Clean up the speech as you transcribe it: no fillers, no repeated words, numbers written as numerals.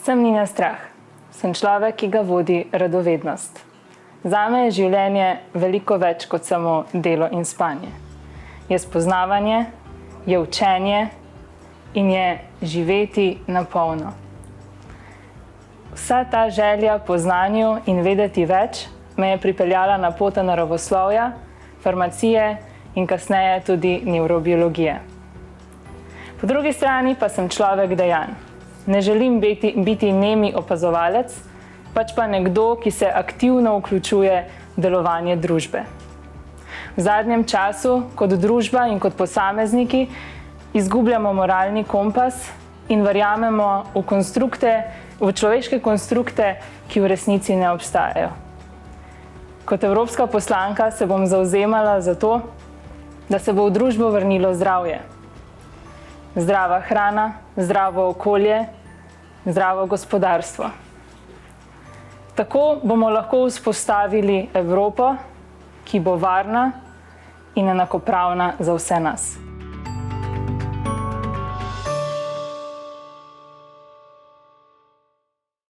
Sem Nina Strah. Sem človek, ki ga vodi radovednost. Zame je življenje veliko več kot samo delo in spanje. Je spoznavanje, je učenje in je živeti na polno. Vsa ta želja po znanju in vedeti več me je pripeljala na pot naravoslovja, farmacije in kasneje tudi nevrobiologije. Po drugi strani pa sem človek dejanj. Ne želim biti nemi opazovalec, pač pa nekdo, ki se aktivno vključuje v delovanje družbe. V zadnjem času kot družba in kot posamezniki izgubljamo moralni kompas in verjamemo v človeške konstrukte, ki v resnici ne obstajajo. Kot evropska poslanka se bom zavzemala za to, da se bo v družbo vrnilo zdravje. Zdrava hrana, zdravo okolje, zdravo gospodarstvo. Tako bomo lahko vzpostavili Evropo, ki bo varna in enakopravna za vse nas.